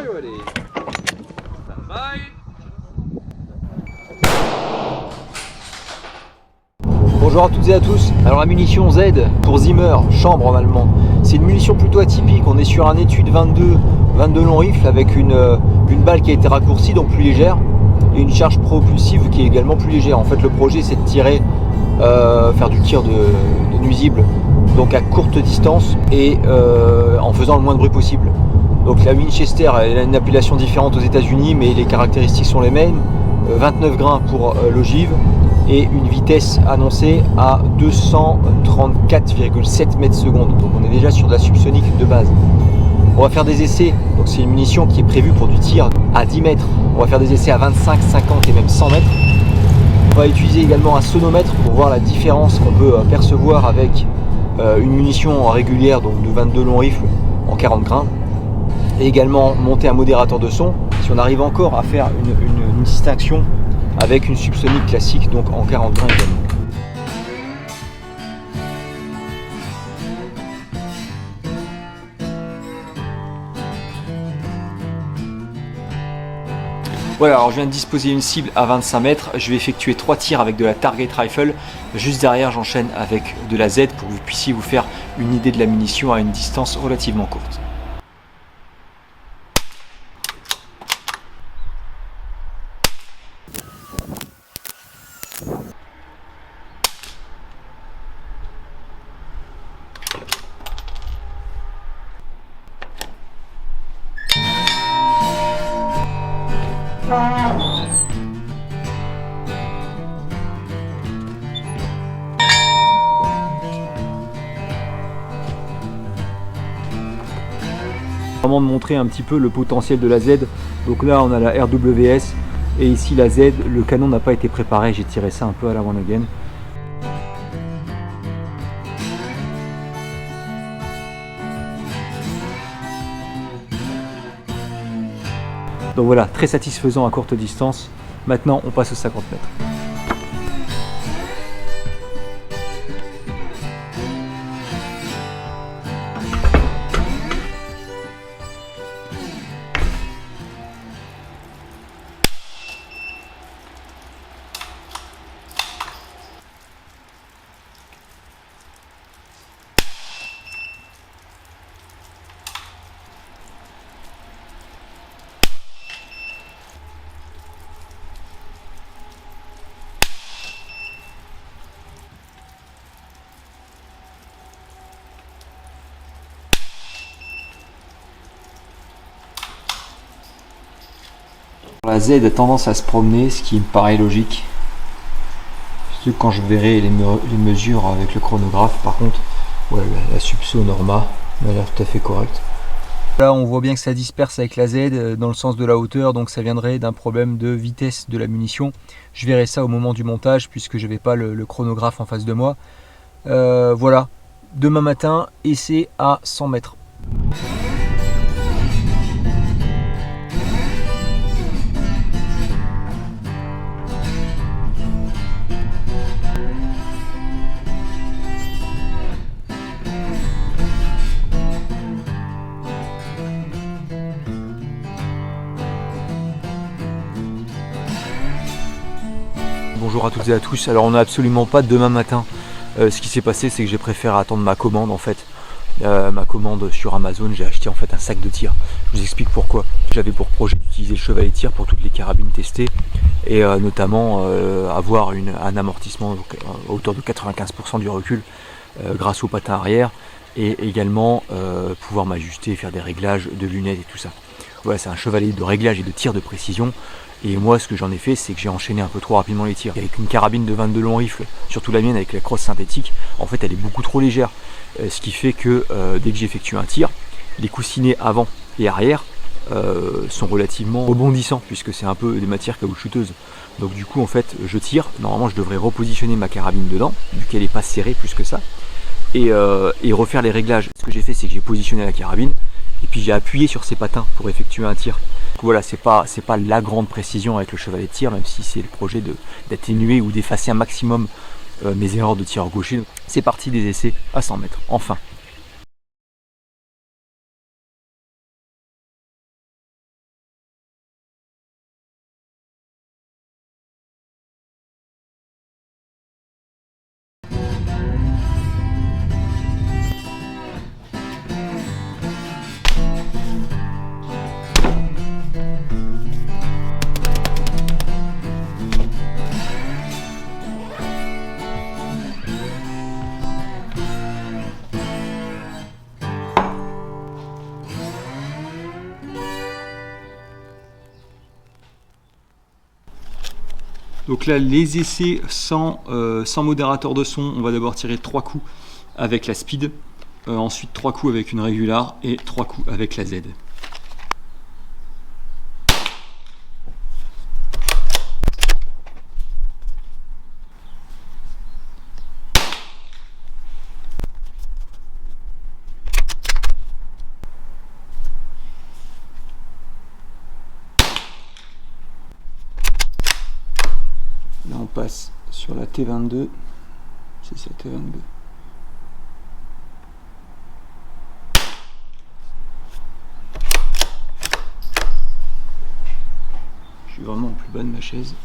ready. Stand by. Bonjour à toutes et à tous. Alors la munition Z pour Zimmer, chambre en allemand, c'est une munition plutôt atypique. On est sur un étui de 22 long rifle avec une balle qui a été raccourcie, donc plus légère, et une charge propulsive qui est également plus légère. En fait le projet c'est de tirer, faire du tir de nuisible, donc à courte distance et en faisant le moins de bruit possible. Donc la Winchester elle a une appellation différente aux États-Unis, mais les caractéristiques sont les mêmes. 29 grains pour l'ogive et une vitesse annoncée à 234,7 mètres secondes. Donc on est déjà sur de la subsonique de base. On va faire des essais, donc c'est une munition qui est prévue pour du tir à 10 mètres. On va faire des essais à 25, 50 et même 100 mètres. On va utiliser également un sonomètre pour voir la différence qu'on peut percevoir avec une munition régulière, donc de 22 long rifle en 40 grains. Et également monter un modérateur de son si on arrive encore à faire une distinction avec une subsonique classique, donc en 40 grains également. Voilà, alors je viens de disposer une cible à 25 mètres, je vais effectuer 3 tirs avec de la Target Rifle. Juste derrière j'enchaîne avec de la Z pour que vous puissiez vous faire une idée de la munition à une distance relativement courte. Vraiment de montrer un petit peu le potentiel de la Z. Donc là on a la RWS et ici la Z, le canon n'a pas été préparé, j'ai tiré ça un peu à la one again. Donc voilà, très satisfaisant à courte distance. Maintenant on passe aux 50 mètres. La Z a tendance à se promener, ce qui me paraît logique. Surtout quand je verrai les mesures avec le chronographe. Par contre, ouais, la subso Norma a l'air tout à fait correcte. Là, on voit bien que ça disperse avec la Z dans le sens de la hauteur, donc ça viendrait d'un problème de vitesse de la munition. Je verrai ça au moment du montage puisque je n'avais pas le chronographe en face de moi. Voilà, demain matin, essai à 100 mètres. Bonjour à toutes et à tous. Alors on n'a absolument pas demain matin. Ce qui s'est passé, c'est que j'ai préféré attendre ma commande en fait. Ma commande sur Amazon, j'ai acheté en fait un sac de tir. Je vous explique pourquoi. J'avais pour projet d'utiliser le chevalet de tir pour toutes les carabines testées et notamment avoir un amortissement donc, à hauteur de 95% du recul grâce au patin arrière et également pouvoir m'ajuster, faire des réglages de lunettes et tout ça. Voilà, c'est un chevalet de réglage et de tir de précision. Et moi, ce que j'en ai fait, c'est que j'ai enchaîné un peu trop rapidement les tirs. Avec une carabine de 22 long rifle, surtout la mienne avec la crosse synthétique, en fait, elle est beaucoup trop légère. Ce qui fait que dès que j'effectue un tir, les coussinets avant et arrière sont relativement rebondissants, puisque c'est un peu des matières caoutchouteuses. Donc du coup, en fait, je tire. Normalement, je devrais repositionner ma carabine dedans, vu qu'elle n'est pas serrée plus que ça, et refaire les réglages. Ce que j'ai fait, c'est que j'ai positionné la carabine, et puis j'ai appuyé sur ces patins pour effectuer un tir. Donc voilà, c'est pas la grande précision avec le chevalet de tir, même si c'est le projet d'atténuer ou d'effacer un maximum mes erreurs de tireur gaucher. C'est parti des essais à 100 mètres, enfin. Donc là, les essais sans modérateur de son, on va d'abord tirer 3 coups avec la speed, ensuite 3 coups avec une régular et 3 coups avec la Z. Là on passe sur la T22, c'est ça T22. Je suis vraiment au plus bas de ma chaise.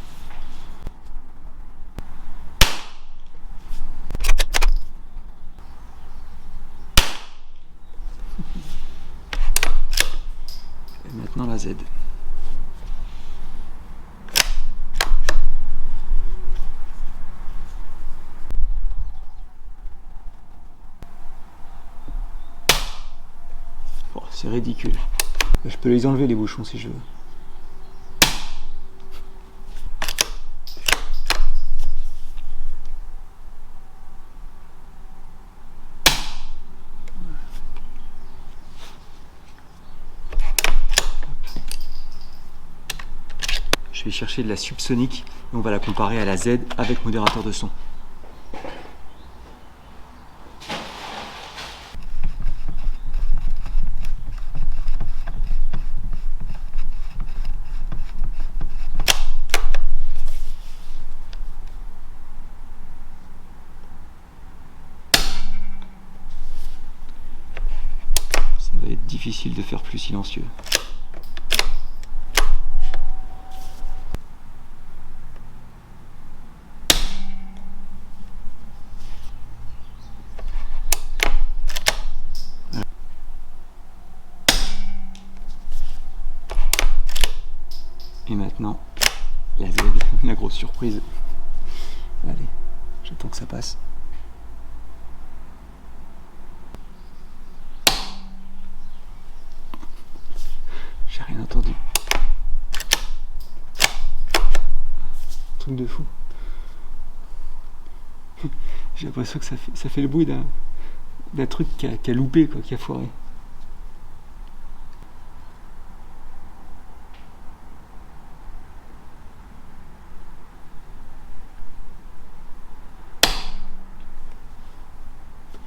Et maintenant la Z. Oh, c'est ridicule. Je peux les enlever les bouchons si je veux. Je vais chercher de la subsonique et on va la comparer à la Z avec modérateur de son. Ça va être difficile de faire plus silencieux. Et maintenant, la Z, la grosse surprise. Allez, j'attends que ça passe. J'ai rien entendu. Truc de fou. J'ai l'impression que ça fait le bruit d'un truc qui a loupé, quoi, qui a foiré.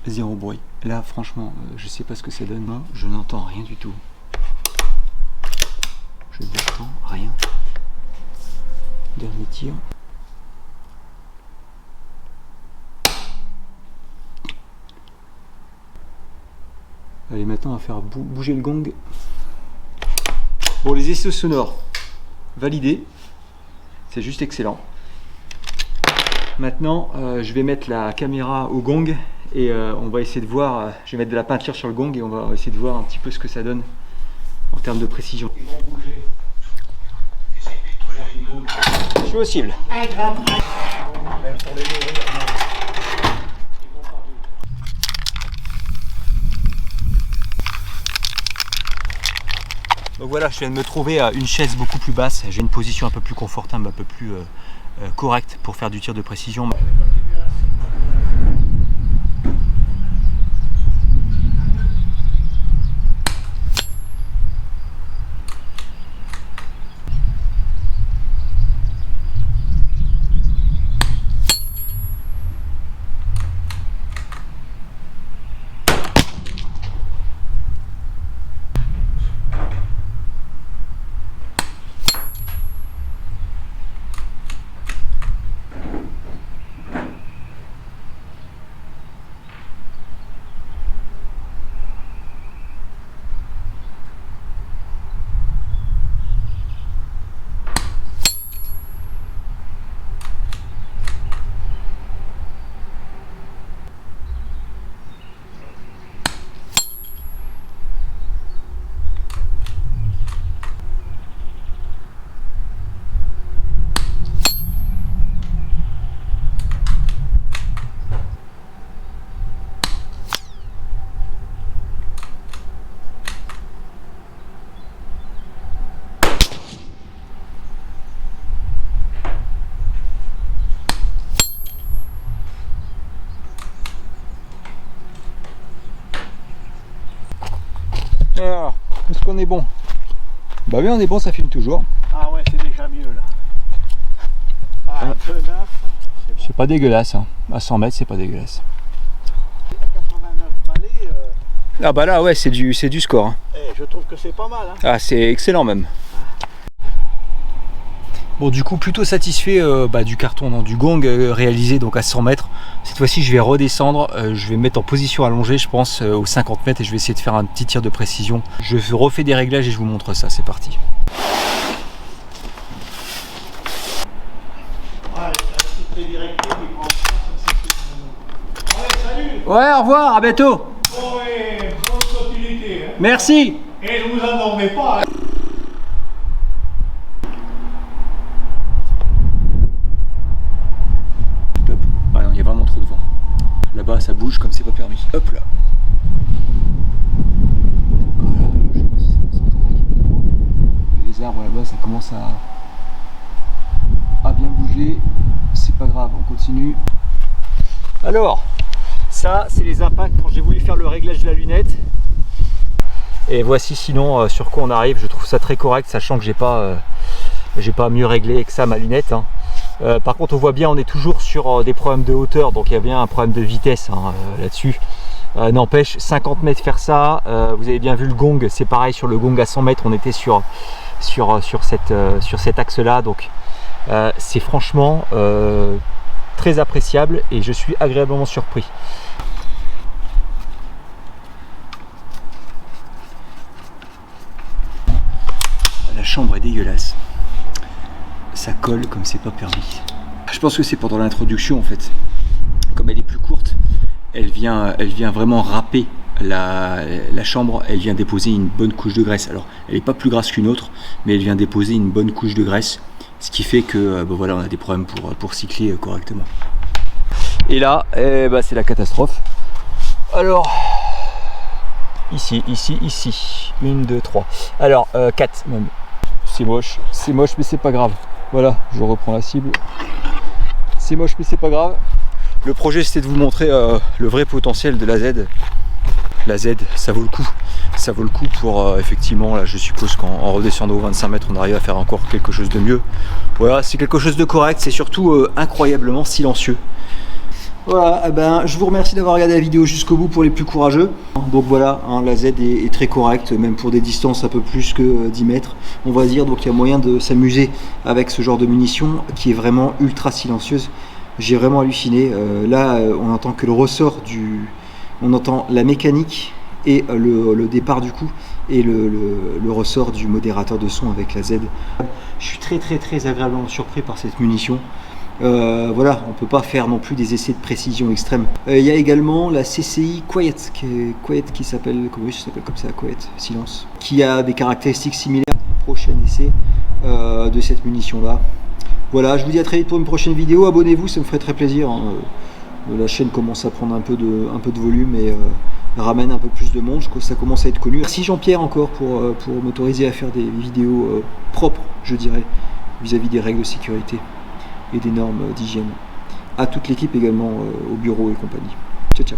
Zéro bruit. Là, franchement, je sais pas ce que ça donne. Moi, je n'entends rien du tout. Je n'entends rien. Dernier tir. Allez, maintenant, on va faire bouger le gong. Bon, les essais sonores, validés. C'est juste excellent. Maintenant, je vais mettre la caméra au gong. Et on va essayer de voir, je vais mettre de la peinture sur le gong et on va essayer de voir un petit peu ce que ça donne en termes de précision. Je suis possible. Donc voilà, je viens de me trouver une chaise beaucoup plus basse. J'ai une position un peu plus confortable, un peu plus correcte pour faire du tir de précision. est bon. Bah oui, on est bon, ça filme toujours. Ah ouais, c'est déjà mieux là. Ah, 2,9, c'est bon. C'est pas dégueulasse, hein. À 100 mètres, c'est pas dégueulasse. À 89 balais, Ah bah là, ouais, c'est du score. Hein. je trouve que c'est pas mal. Hein. Ah, c'est excellent même. Bon, du coup, plutôt satisfait du carton, non, du gong réalisé donc à 100 mètres. Cette fois-ci, je vais redescendre, je vais me mettre en position allongée, je pense, aux 50 mètres et je vais essayer de faire un petit tir de précision. Je refais des réglages et je vous montre ça, c'est parti. Ouais, au revoir, à bientôt. Ouais, bonne continuité. Hein. Merci. Et ne vous endormez pas. Hein. Top. Ah non, il y a vraiment trop de vent. Là-bas, ça bouge comme c'est pas permis. Hop là. Voilà, je sais pas si ça s'entend. Les arbres là-bas, ça commence à bien bouger. C'est pas grave, on continue. Alors, ça, c'est les impacts quand j'ai voulu faire le réglage de la lunette. Et voici sinon sur quoi on arrive. Je trouve ça très correct, sachant que j'ai pas mieux réglé que ça ma lunette. Hein. Par contre, on voit bien, on est toujours sur des problèmes de hauteur, donc il y a bien un problème de vitesse hein, là-dessus. N'empêche, 50 mètres faire ça, vous avez bien vu le gong, c'est pareil sur le gong à 100 mètres, on était sur cet axe-là, donc c'est franchement très appréciable et je suis agréablement surpris. La chambre est dégueulasse. Ça colle comme c'est pas permis. Je pense que c'est pendant l'introduction en fait. Comme elle est plus courte, elle vient vraiment râper la chambre. Elle vient déposer une bonne couche de graisse. Alors, elle n'est pas plus grasse qu'une autre, mais elle vient déposer une bonne couche de graisse. Ce qui fait que voilà, on a des problèmes pour cycler correctement. Et là, c'est la catastrophe. Alors, ici. 1, 2, 3. Alors, 4 même. C'est moche, mais c'est pas grave. Voilà, je reprends la cible. C'est moche, mais c'est pas grave. Le projet, c'était de vous montrer le vrai potentiel de la Z. La Z, ça vaut le coup. Ça vaut le coup pour, effectivement, là, je suppose qu'en redescendant aux 25 mètres, on arrive à faire encore quelque chose de mieux. Voilà, c'est quelque chose de correct. C'est surtout incroyablement silencieux. Voilà, je vous remercie d'avoir regardé la vidéo jusqu'au bout pour les plus courageux. Donc voilà, hein, la Z est très correcte, même pour des distances un peu plus que 10 mètres, on va dire. Donc il y a moyen de s'amuser avec ce genre de munition qui est vraiment ultra silencieuse. J'ai vraiment halluciné. Là, on entend que le ressort on entend la mécanique et le départ du coup et le ressort du modérateur de son avec la Z. Je suis très agréablement surpris par cette munition. Voilà, on peut pas faire non plus des essais de précision extrême. Il y a également la CCI Quiet qui s'appelle comme ça, Quiet, silence, qui a des caractéristiques similaires au prochain essai de cette munition là. Voilà, je vous dis à très vite pour une prochaine vidéo. Abonnez-vous, ça me ferait très plaisir. Hein. La chaîne commence à prendre un peu de volume et ramène un peu plus de monde. Je crois que ça commence à être connu. Merci Jean-Pierre encore pour m'autoriser à faire des vidéos propres, je dirais, vis-à-vis des règles de sécurité et des normes d'hygiène. À toute l'équipe également au bureau et compagnie. Ciao.